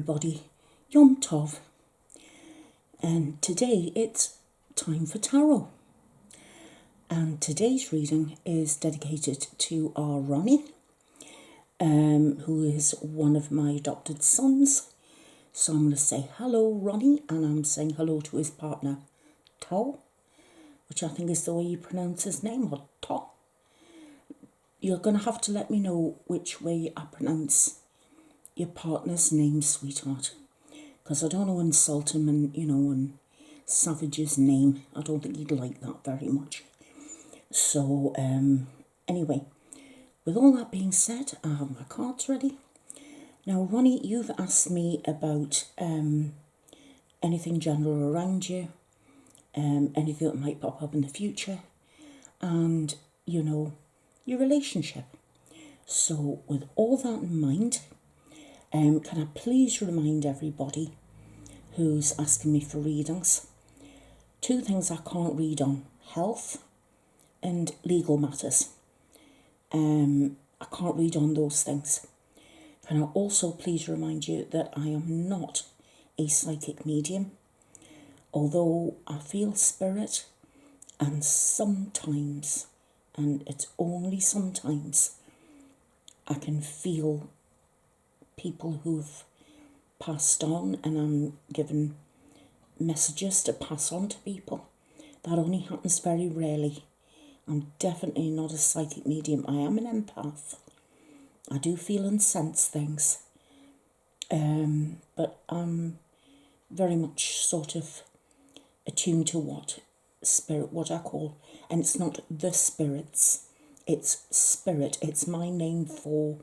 everybody, Yom Tov, and today it's time for tarot. And today's reading is dedicated to our Ronni, who is one of my adopted sons. So I'm going to say hello, Ronni, and I'm saying hello to his partner, Tao, which I think is the way you pronounce his name, or To. You're going to have to let me know which way I pronounce your partner's name, sweetheart, because I don't want to insult him and savage his name. I don't think he'd like that very much. So anyway, with all that being said, I have my cards ready. Now, Ronni, you've asked me about anything general around you, anything that might pop up in the future, and your relationship. So with all that in mind, can I please remind everybody who's asking me for readings, two things I can't read on: health and legal matters. I can't read on those things. Can I also please remind you that I am not a psychic medium, although I feel spirit, and sometimes, and it's only sometimes, I can feel people who've passed on, and I'm given messages to pass on to people. That only happens very rarely. I'm definitely not a psychic medium. I am an empath. I do feel and sense things, but I'm very much sort of attuned to what I call, and it's not the spirits, it's spirit. It's my name for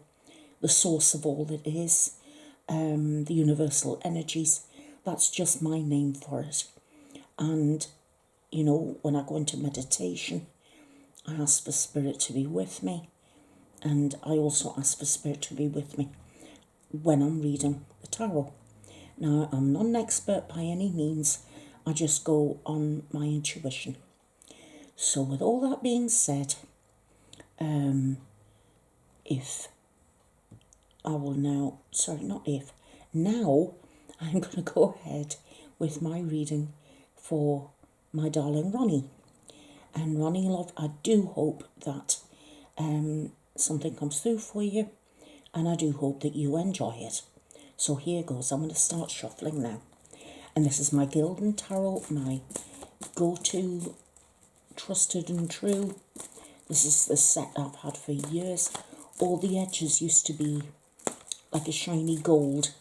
the source of all that is, the universal energies. That's just my name for it. And, when I go into meditation, I ask for spirit to be with me. And I also ask for spirit to be with me when I'm reading the tarot. Now, I'm not an expert by any means. I just go on my intuition. So with all that being said, now I'm going to go ahead with my reading for my darling Ronni. And Ronni, love, I do hope that something comes through for you, and I do hope that you enjoy it. So here goes. I'm going to start shuffling now. And this is my Gildan Tarot, my go-to, trusted and true. This is the set I've had for years. All the edges used to be like a shiny gold,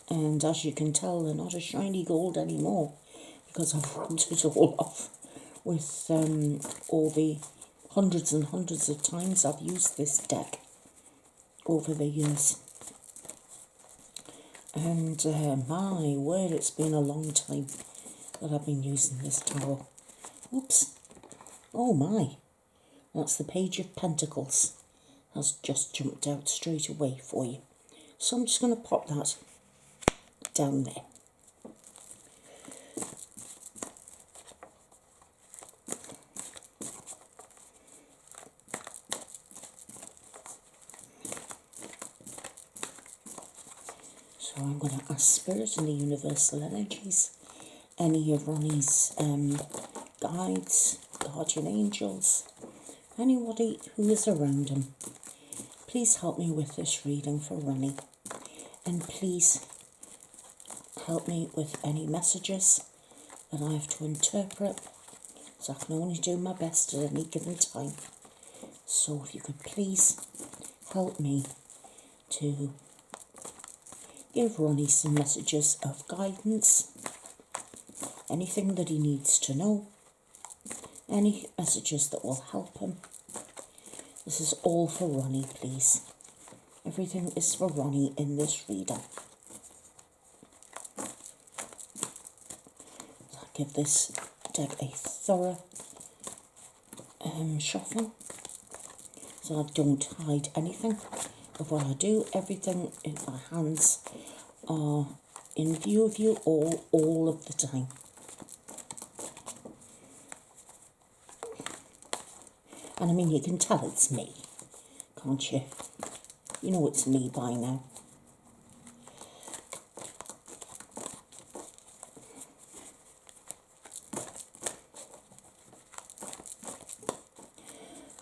and as you can tell, they're not a shiny gold anymore because I've rubbed it all off with all the hundreds and hundreds of times I've used this deck over the years. And my word, it's been a long time that I've been using this tarot. Oops. Oh my. That's the Page of Pentacles. Has just jumped out straight away for you. So I'm just going to pop that down there. So I'm going to ask Spirit and the Universal Energies, any of Ronnie's guides, guardian angels, anybody who is around him, please help me with this reading for Ronni. And please help me with any messages that I have to interpret, so I can only do my best at any given time. So if you could please help me to give Ronni some messages of guidance, anything that he needs to know, any messages that will help him. This is all for Ronni, please. Everything is for Ronni in this reading. I'll give this deck a thorough shuffle, so I don't hide anything of what I do. Everything in my hands are in view of you all of the time. And I mean, you can tell it's me, can't you? You know it's me by now.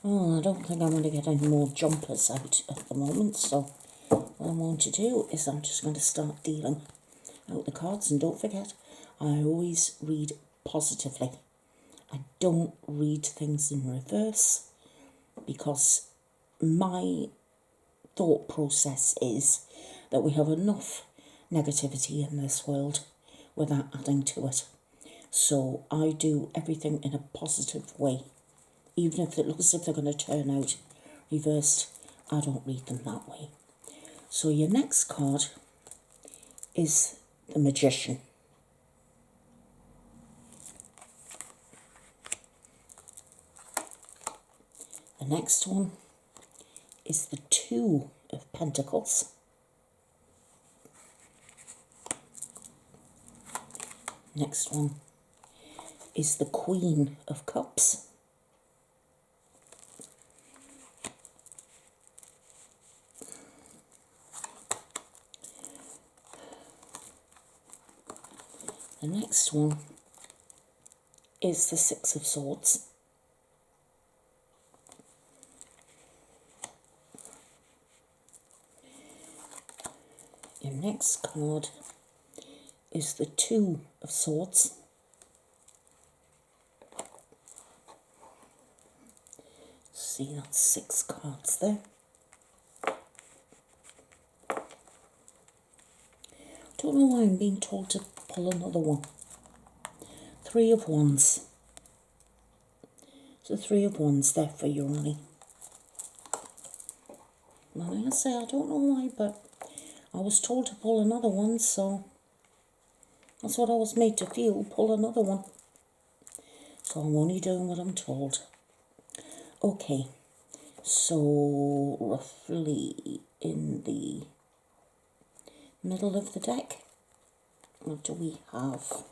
Oh, I don't think I'm going to get any more jumpers out at the moment, so what I'm going to do is I'm just going to start dealing out the cards. And don't forget, I always read positively. I don't read things in reverse because my thought process is that we have enough negativity in this world without adding to it. So I do everything in a positive way. Even if it looks as if they're going to turn out reversed, I don't read them that way. So your next card is the Magician. The next one is the Two of Pentacles. Next one is the Queen of Cups. The next one is the Six of Swords. Your next card is the Two of Swords. See, that's 6 cards there. Don't know why I'm being told to pull another one. 3 of Wands. So 3 of Wands there for you, Ronni. Like I say, I don't know why, but I was told to pull another one, so that's what I was made to feel, pull another one. So I'm only doing what I'm told. Okay, so roughly in the middle of the deck, what do we have?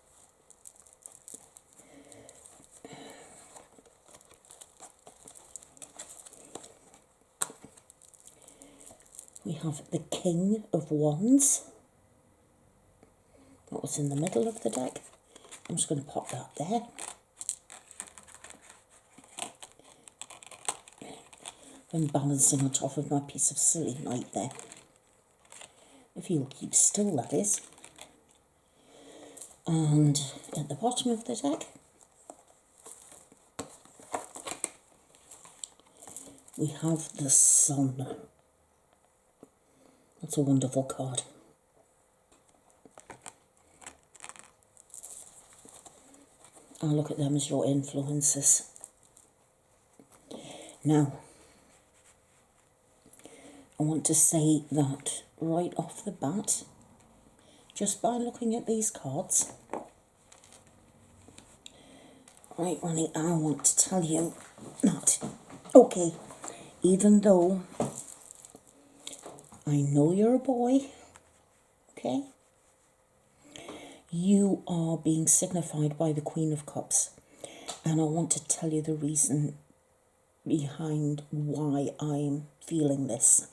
We have the King of Wands. That was in the middle of the deck. I'm just going to pop that there. I'm balancing on top of my piece of selenite there. If you'll keep still, that is. And at the bottom of the deck, we have the Sun. That's a wonderful card. I look at them as your influences. Now, I want to say that right off the bat, just by looking at these cards, right, Ronni, I want to tell you that, okay, even though I know you're a boy, okay, you are being signified by the Queen of Cups. And I want to tell you the reason behind why I'm feeling this.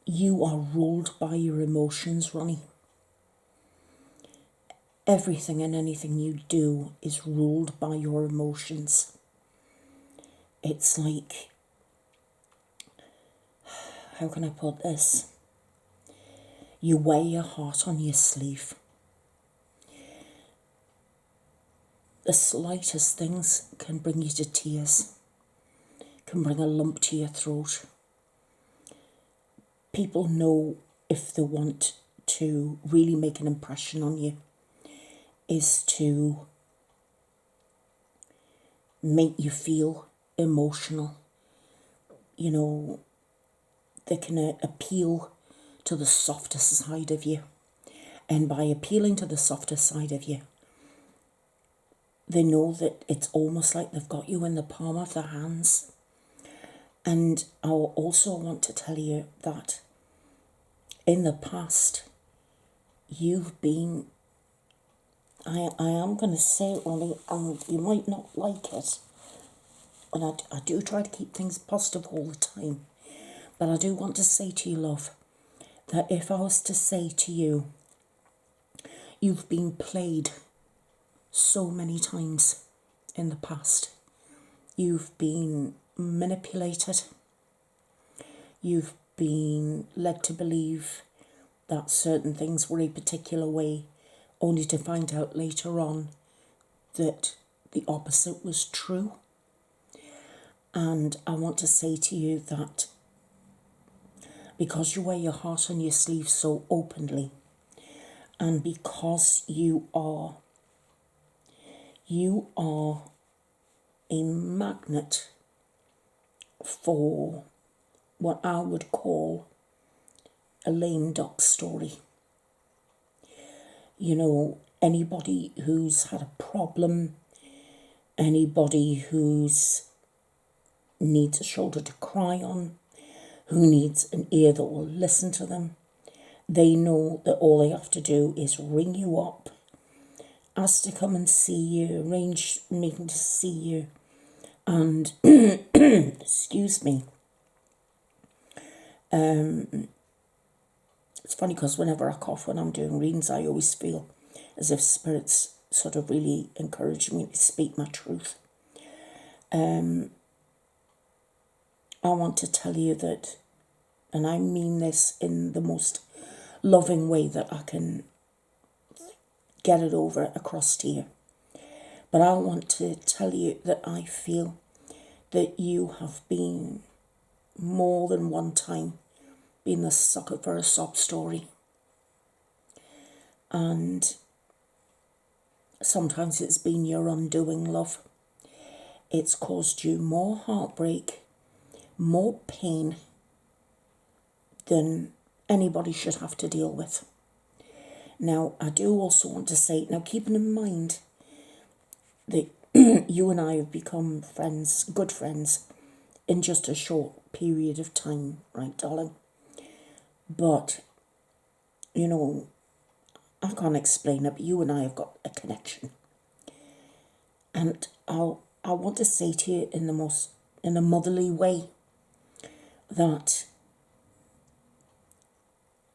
You are ruled by your emotions, Ronni. Everything and anything you do is ruled by your emotions. It's like, how can I put this? You wear your heart on your sleeve. The slightest things can bring you to tears, can bring a lump to your throat. People know if they want to really make an impression on you is to make you feel emotional. You know, they can appeal to the softer side of you. And by appealing to the softer side of you, they know that it's almost like they've got you in the palm of their hands. And I also want to tell you that in the past, you've been, I am going to say it, Ronni, and you might not like it. And I do try to keep things positive all the time. But I do want to say to you, love, that if I was to say to you, you've been played so many times in the past. You've been manipulated. You've been led to believe that certain things were a particular way, only to find out later on that the opposite was true. And I want to say to you that because you wear your heart on your sleeve so openly, and because you are a magnet for what I would call a lame duck story. You know, anybody who's had a problem, anybody who's needs a shoulder to cry on, who needs an ear that will listen to them, they know that all they have to do is ring you up, ask to come and see you, arrange a meeting to see you, and excuse me. It's funny because whenever I cough when I'm doing readings, I always feel as if spirits sort of really encourage me to speak my truth. I want to tell you that, and I mean this in the most loving way that I can get it over across to you, but I want to tell you that I feel that you have been more than one time been the sucker for a sob story. And sometimes it's been your undoing, love. It's caused you more heartbreak, more pain than anybody should have to deal with. Now, I do also want to say, now keeping in mind that you and I have become friends, good friends, in just a short period of time, right, darling? But, you know, I can't explain it, but you and I have got a connection. And I want to say to you in a motherly way that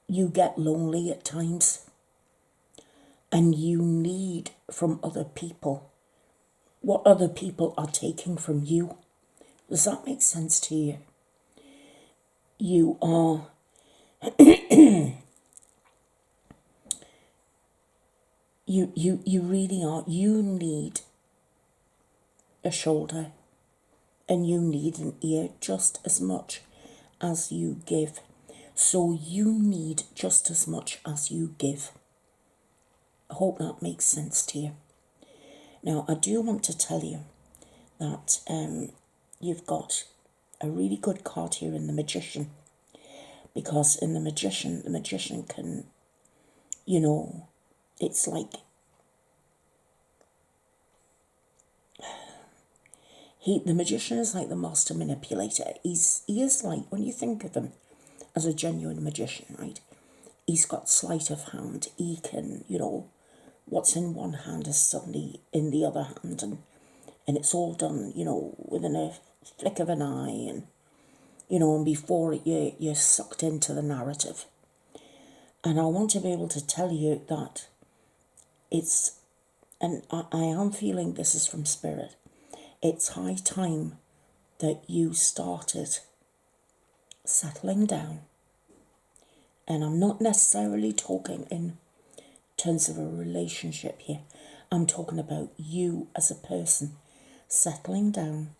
you get lonely at times and you need from other people what other people are taking from you. Does that make sense to you? You are you really are. You need a shoulder and you need an ear just as much as you give. So you need just as much as you give. I hope that makes sense to you. Now, I do want to tell you that you've got a really good card here in the Magician, because in the magician can, you know, it's like the magician is like the master manipulator. He is like, when you think of him as a genuine magician, right? He's got sleight of hand. He can, you know, what's in one hand is suddenly in the other hand, and it's all done, you know, within a flick of an eye, and, you know, and before you're sucked into the narrative. And I want to be able to tell you that it's, and I am feeling this is from Spirit, it's high time that you started settling down. And I'm not necessarily talking in terms of a relationship here. I'm talking about you as a person settling down,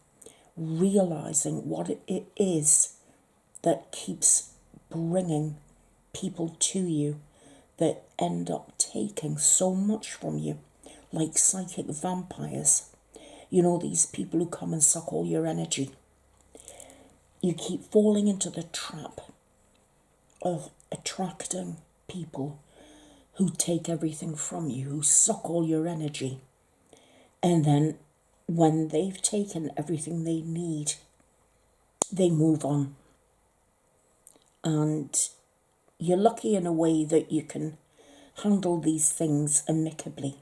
realizing what it is that keeps bringing people to you that end up taking so much from you, like psychic vampires. You know, these people who come and suck all your energy. You keep falling into the trap of attracting people who take everything from you, who suck all your energy. And then when they've taken everything they need, they move on. And you're lucky in a way that you can handle these things amicably.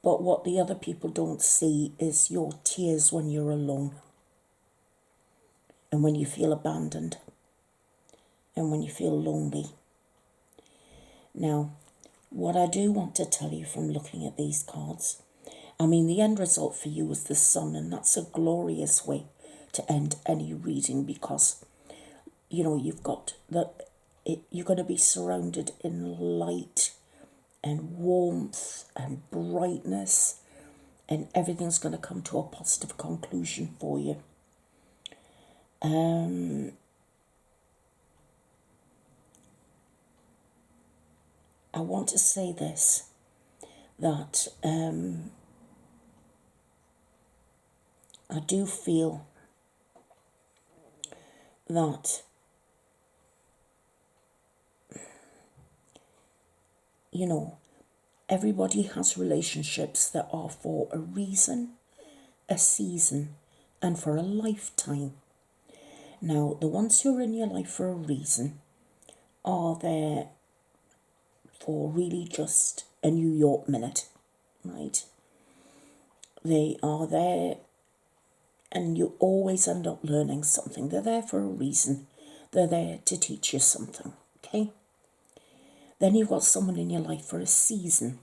But what the other people don't see is your tears when you're alone, and when you feel abandoned, and when you feel lonely. Now, what I do want to tell you from looking at these cards, I mean, the end result for you is the sun, and that's a glorious way to end any reading, because, you know, you've got you're going to be surrounded in light and warmth and brightness, and everything's going to come to a positive conclusion for you. I want to say this, that I do feel that, you know, everybody has relationships that are for a reason, a season, and for a lifetime. Now, the ones who are in your life for a reason are there for really just a New York minute, right? They are there, and you always end up learning something. They're there for a reason. They're there to teach you something, okay? Then you've got someone in your life for a season,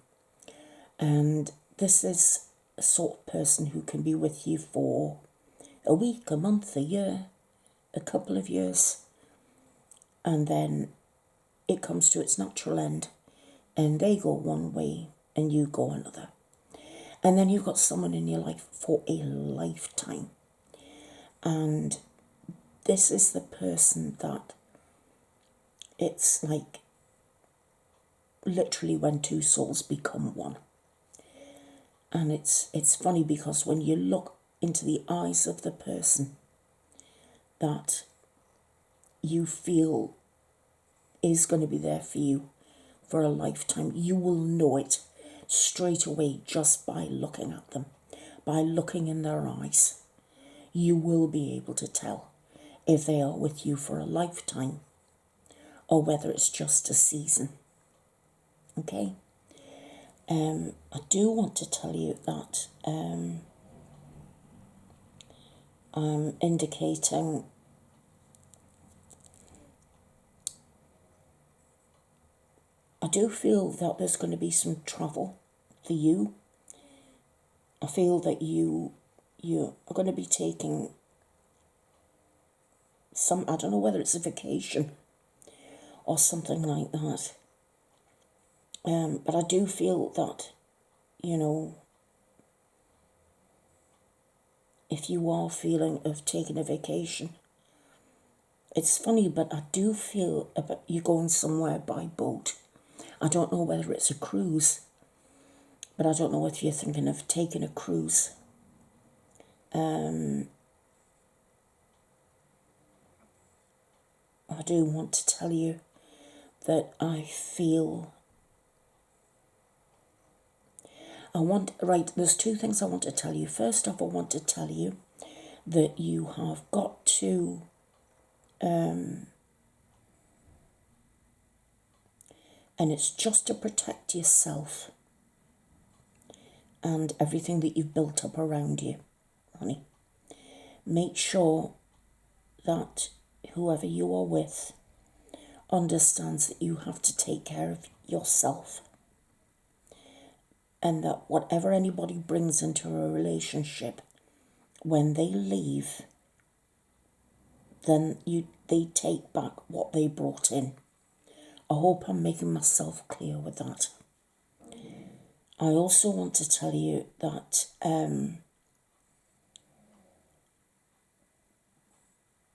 and this is a sort of person who can be with you for a week, a month, a year, a couple of years, and then it comes to its natural end, and they go one way and you go another. And then you've got someone in your life for a lifetime, and this is the person that, it's like literally when two souls become one. And it's funny, because when you look into the eyes of the person that you feel is going to be there for you for a lifetime, you will know it straight away just by looking at them, by looking in their eyes. You will be able to tell if they are with you for a lifetime or whether it's just a season. Okay? I do want to tell you that I'm indicating I do feel that there's going to be some travel for you. I feel that you are going to be taking some, I don't know whether it's a vacation or something like that. But I do feel that, you know, if you are feeling of taking a vacation, it's funny, but I do feel about you going somewhere by boat. I don't know whether it's a cruise, but I don't know if you're thinking of taking a cruise. I do want to tell you that I feel there's two things I want to tell you. First off, I want to tell you that you have got to and it's just to protect yourself and everything that you've built up around you, honey. Make sure that whoever you are with understands that you have to take care of yourself, and that whatever anybody brings into a relationship, when they leave, then they take back what they brought in. I hope I'm making myself clear with that. I also want to tell you that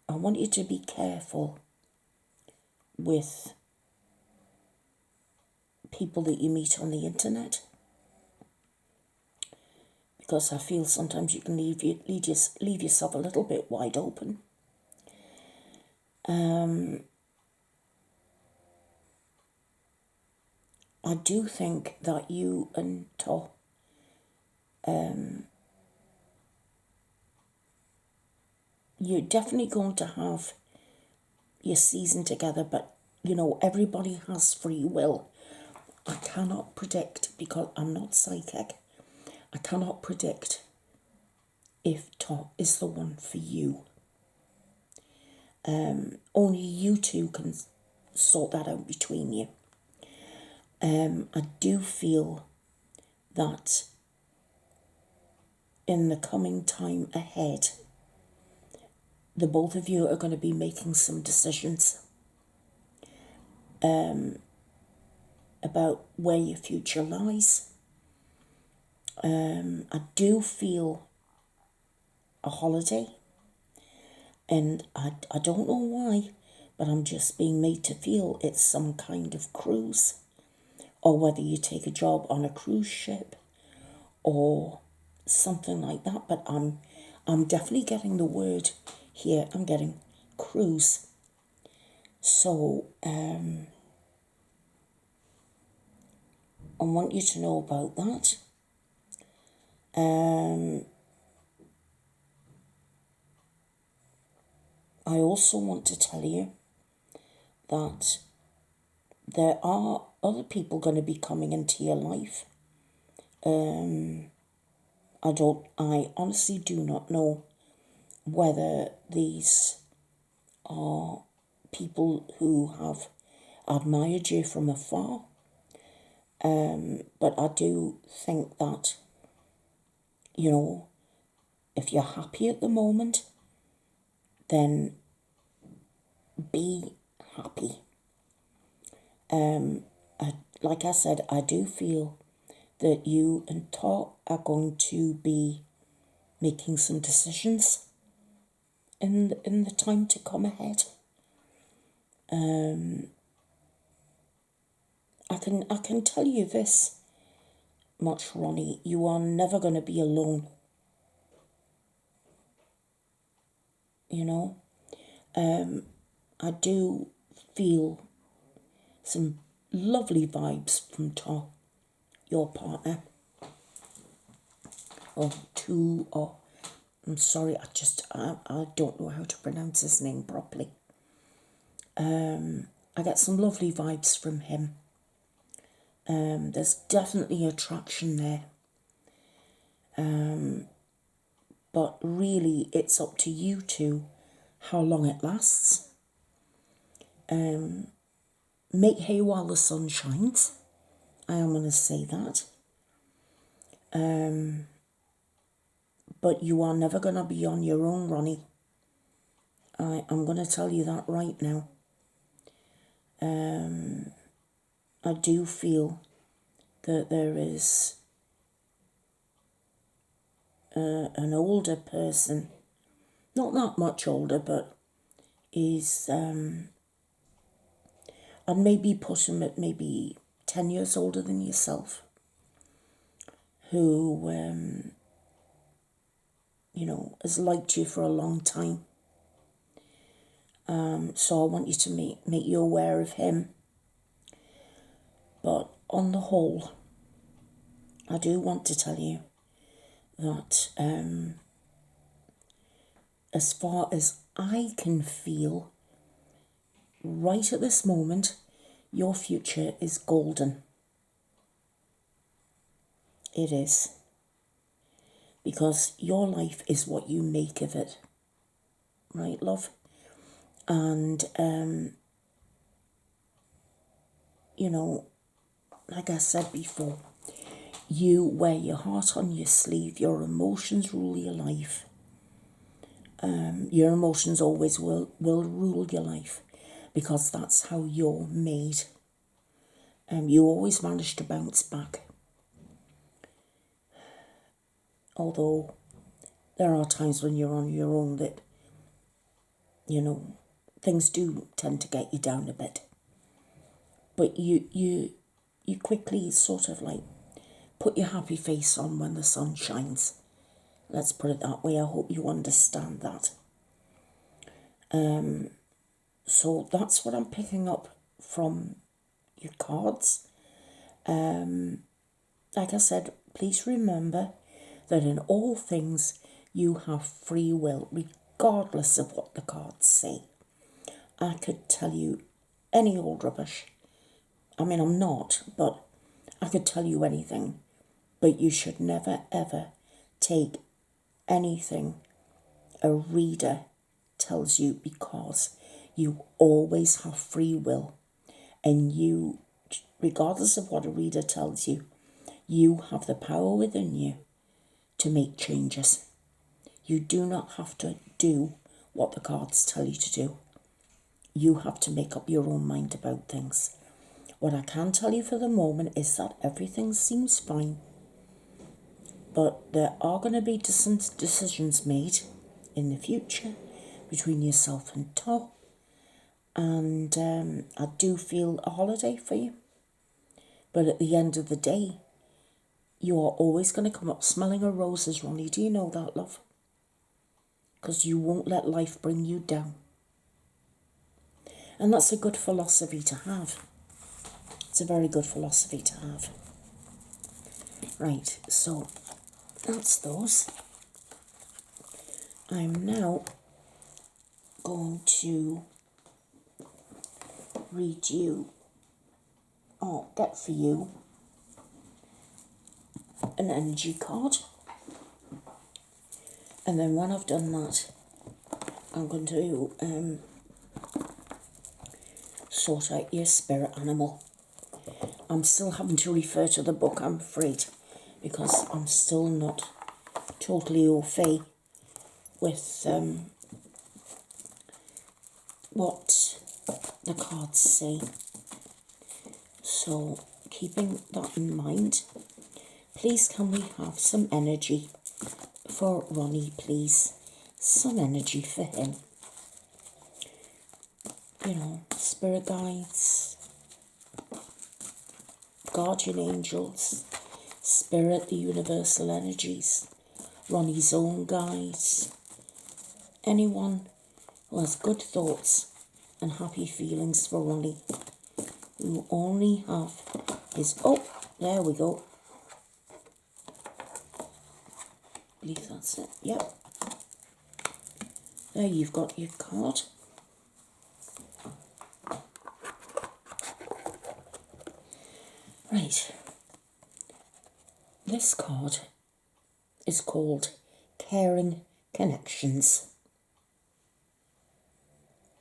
I want you to be careful with people that you meet on the internet, because I feel sometimes you can leave yourself a little bit wide open. I do think that you and To, you're definitely going to have your season together, but you know, everybody has free will. I cannot predict, because I'm not psychic, I cannot predict if To is the one for you. Only you two can sort that out between you. I do feel that in the coming time ahead, the both of you are going to be making some decisions about where your future lies. I do feel a holiday, and I don't know why, but I'm just being made to feel it's some kind of cruise, or whether you take a job on a cruise ship or something like that. But I'm definitely getting the word here. I'm getting cruise. So I want you to know about that. I also want to tell you that there are other people going to be coming into your life. I honestly do not know whether these are people who have admired you from afar, but I do think that, if you're happy at the moment, then be happy. Like I said, I do feel that you and Tot are going to be making some decisions in the time to come ahead. I can tell you this much, Ronni, you are never going to be alone. I do feel some lovely vibes from Tot, your partner. I'm sorry, I don't know how to pronounce his name properly. I get some lovely vibes from him. There's definitely attraction there. But really, it's up to you two how long it lasts. Make hay while the sun shines. I am going to say that. But you are never going to be on your own, Ronni. I'm going to tell you that right now. I do feel that there is an older person, not that much older, but is, I'd maybe put him at maybe 10 years older than yourself, who, has liked you for a long time. So I want you to make you aware of him. But on the whole, I do want to tell you that as far as I can feel, right at this moment, your future is golden. It is. Because your life is what you make of it. Right, love? And, like I said before, you wear your heart on your sleeve. Your emotions rule your life. Your emotions always will rule your life, because that's how you're made. You always manage to bounce back. Although there are times when you're on your own that, things do tend to get you down a bit. But you quickly sort of like put your happy face on when the sun shines. Let's put it that way. I hope you understand that. So that's what I'm picking up from your cards. Like I said, please remember that in all things you have free will, regardless of what the cards say. I could tell you any old rubbish. I mean, I'm not, but I could tell you anything. But you should never, ever take anything a reader tells you, because you always have free will. And you, regardless of what a reader tells you, you have the power within you to make changes. You do not have to do what the cards tell you to do. You have to make up your own mind about things. What I can tell you for the moment is that everything seems fine. But there are going to be some decisions made in the future between yourself and Tom. And I do feel a holiday for you. But at the end of the day, you are always going to come up smelling of roses, Ronni. Do you know that, love? Because you won't let life bring you down. And that's a good philosophy to have. It's a very good philosophy to have. Right, so that's those. I'm now going to read you, or get for you, an energy card. And then when I've done that, I'm going to sort out your spirit animal. I'm still having to refer to the book, I'm afraid, because I'm still not totally au fait with what the cards say. So, keeping that in mind, please can we have some energy for Ronni, please? Some energy for him. You know, spirit guides, guardian angels, spirit, the universal energies, Ronnie's own guides, anyone who has good thoughts and happy feelings for Ronnie. You only have his, oh, there we go. I believe that's it, yep. There you've got your card. Right. This card is called Caring Connections.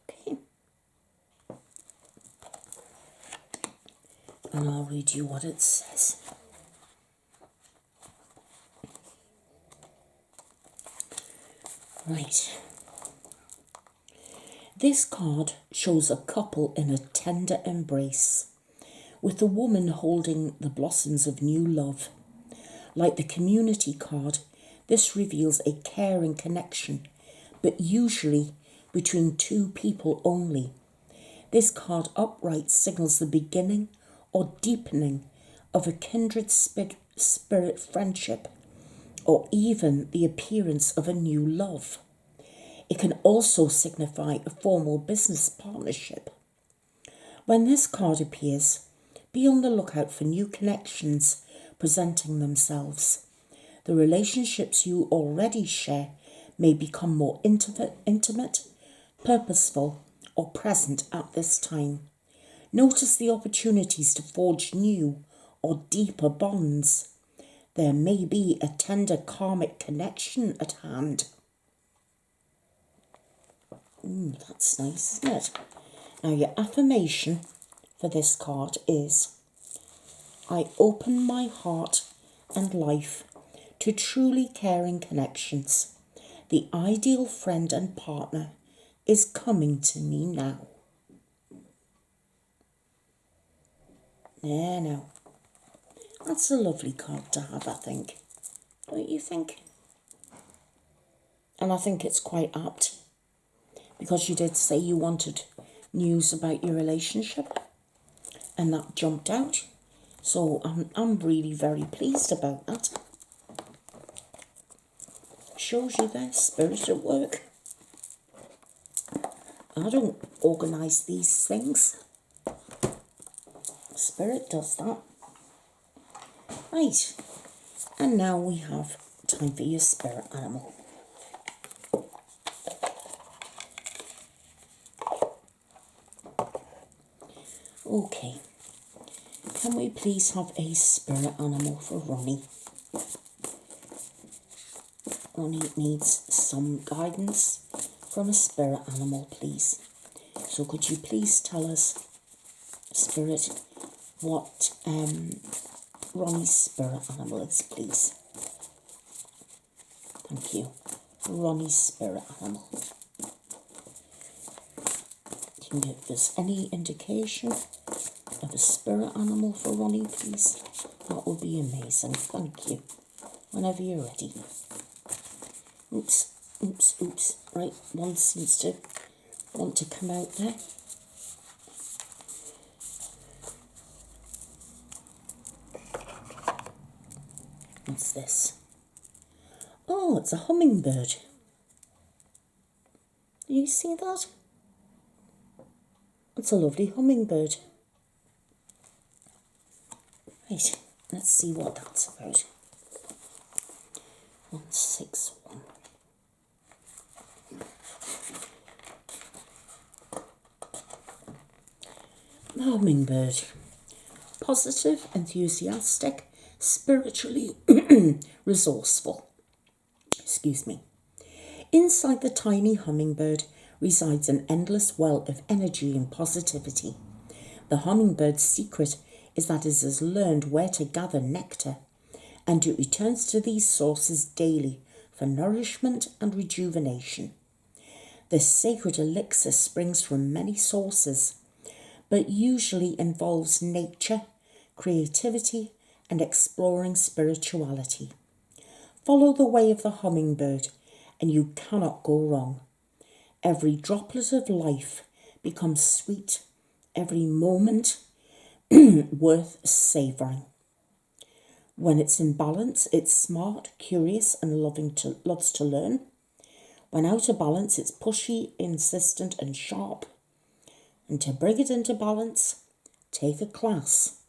Okay. And I'll read you what it says. Right. This card shows a couple in a tender embrace, with the woman holding the blossoms of new love. Like the community card, this reveals a caring connection, but usually between two people only. This card upright signals the beginning or deepening of a kindred spirit friendship, or even the appearance of a new love. It can also signify a formal business partnership. When this card appears, be on the lookout for new connections presenting themselves. The relationships you already share may become more intimate, purposeful, or present at this time. Notice the opportunities to forge new or deeper bonds. There may be a tender karmic connection at hand. That's nice, isn't it? Now your affirmation for this card is, I open my heart and life to truly caring connections. The ideal friend and partner is coming to me now. There now. That's a lovely card to have, I think. Don't you think? And I think it's quite apt, because you did say you wanted news about your relationship, and that jumped out. So I'm really very pleased about that. Shows you their spirit at work. I don't organise these things. Spirit does that. Right. And now we have time for your spirit animal. Okay. Can we please have a spirit animal for Ronni? Ronni needs some guidance from a spirit animal, please. So could you please tell us, Spirit, what Ronnie's spirit animal is, please? Thank you. Ronnie's spirit animal. Can you give us any indication of a spirit animal for Ronnie, please? That would be amazing. Thank you. Whenever you're ready. Oops, oops, oops. Right, one seems to want to come out there. What's this? Oh, it's a hummingbird. Do you see that? It's a lovely hummingbird. Right, let's see what that's about. 161. The hummingbird. Positive, enthusiastic, spiritually resourceful. Excuse me. Inside the tiny hummingbird resides an endless well of energy and positivity. The hummingbird's secret is that it has learned where to gather nectar, and it returns to these sources daily for nourishment and rejuvenation. This sacred elixir springs from many sources, but usually involves nature, creativity, and exploring spirituality. Follow the way of the hummingbird, and you cannot go wrong. Every droplet of life becomes sweet, every moment worth savouring. When it's in balance, it's smart, curious, and loves to learn. When out of balance, it's pushy, insistent, and sharp. And to bring it into balance, take a class.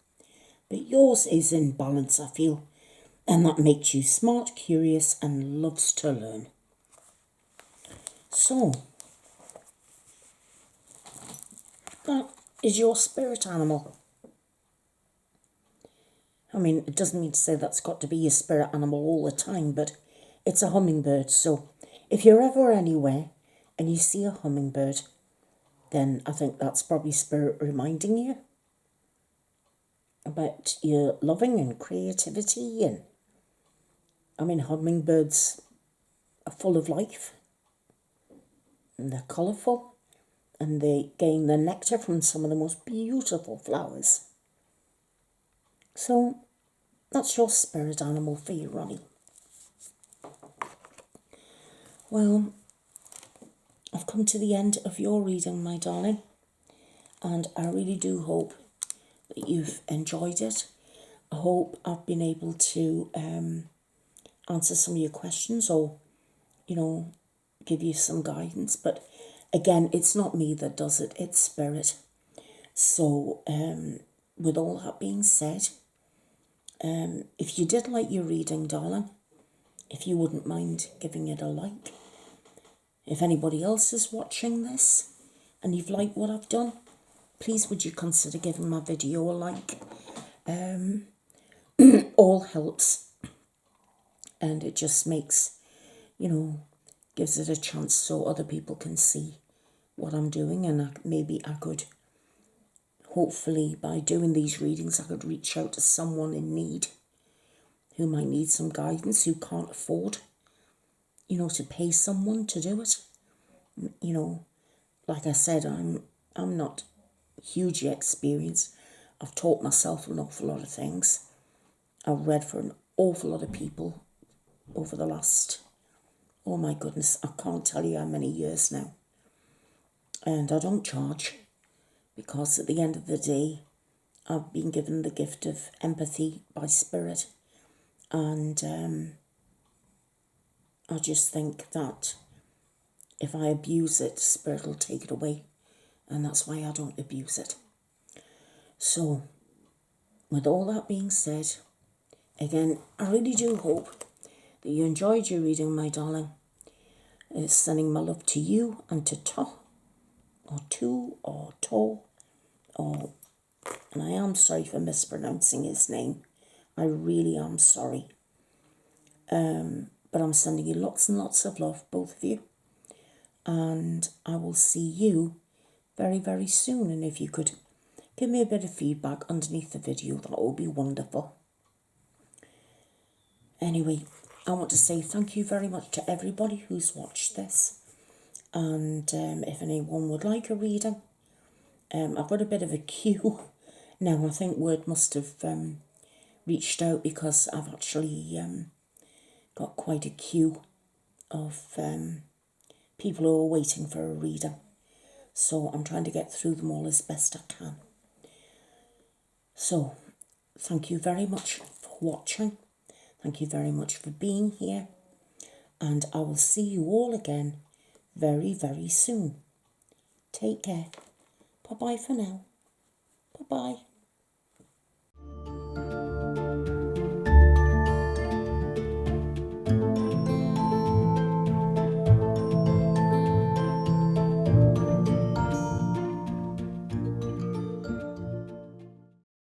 But yours is in balance, I feel, and that makes you smart, curious, and loves to learn. So, that is your spirit animal. I mean, it doesn't mean to say that's got to be your spirit animal all the time, but it's a hummingbird. So if you're ever anywhere and you see a hummingbird, then I think that's probably spirit reminding you about your loving and creativity. And I mean, hummingbirds are full of life, and they're colourful, and they gain their nectar from some of the most beautiful flowers. So that's your spirit animal for you, Ronnie. Well, I've come to the end of your reading, my darling, and I really do hope that you've enjoyed it. I hope I've been able to answer some of your questions, or, give you some guidance. But again, it's not me that does it, it's spirit. So with all that being said, if you did like your reading, darling, if you wouldn't mind giving it a like. If anybody else is watching this and you've liked what I've done, please would you consider giving my video a like. All helps, and it just makes, gives it a chance so other people can see what I'm doing, and maybe I could, hopefully by doing these readings, I could reach out to someone in need who might need some guidance, who can't afford, to pay someone to do it. Like I said, I'm not hugely experienced. I've taught myself an awful lot of things. I've read for an awful lot of people over the last, oh my goodness, I can't tell you how many years now. And I don't charge, because at the end of the day, I've been given the gift of empathy by spirit. And I just think that if I abuse it, spirit will take it away. And that's why I don't abuse it. So, with all that being said, again, I really do hope that you enjoyed your reading, my darling. Sending my love to you and to To, or To, or To, and I am sorry for mispronouncing his name. I really am sorry. But I'm sending you lots and lots of love, both of you. And I will see you very, very soon. And if you could give me a bit of feedback underneath the video, that would be wonderful. Anyway, I want to say thank you very much to everybody who's watched this. And if anyone would like a reading, I've got a bit of a queue now. I think word must have reached out because I've actually got quite a queue of people who are waiting for a reading. So I'm trying to get through them all as best I can. So thank you very much for watching. Thank you very much for being here. And I will see you all again very, very soon. Take care. Bye-bye for now. Bye-bye.